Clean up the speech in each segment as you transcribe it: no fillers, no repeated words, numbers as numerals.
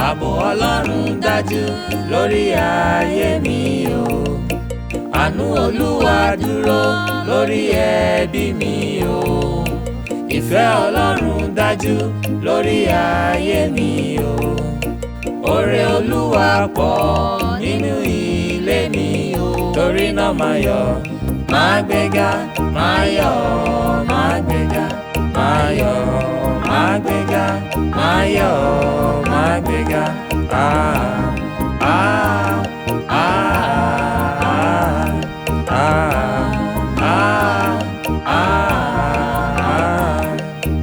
Ààbò Ọlọ́run dájú lórí ayé mi o. Àánú Olúwa dúró lórí ẹbí mi o. Ìfẹ́ Ọlọ́run dájú lórí ayé mi o. Oore Olúwa pọ̀ nínú ilé mi o. Torí náà máa yọ̀, máa gbéga, máa yọ̀, máa gbéga, máa yọ̀, máa gbéga, máa yọ̀, máa gbéga.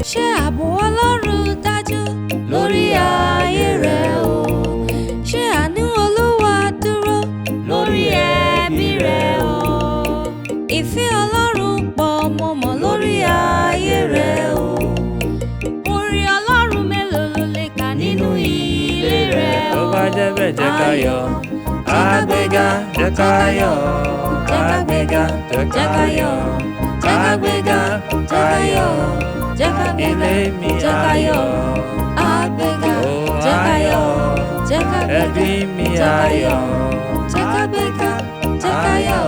Ṣé ààbò Ọlọ́run dájú lórí ayé rẹ o? Ṣé àánú Olúwa dúró lórí ẹbí rẹ o? Ìfẹ́ Ọlọ́run pọ̀ mọ̀mọ́ lórí ayé rẹ o. Oore Ọlọ́run mélòó ló lè kà nínú ilé rẹ o? Tó bá jẹ́ bẹ́ẹ̀ jẹ́ ká yọ̀, àgbéga jẹ́ ká yọ̀, àgbéga jẹ́ ká yọ̀, àgbéga jẹ́ ká yọ̀, ilé mi ayọ̀, àgbéga jẹ́ ká yọ̀, ẹbí mi ayọ̀, àgbéga jẹ́ ká yọ̀,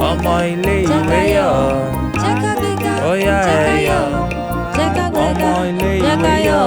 ọmọ ilé ìwé yọ̀, ó yá ẹ yọ̀, ọmọ ilé ìwé yọ̀.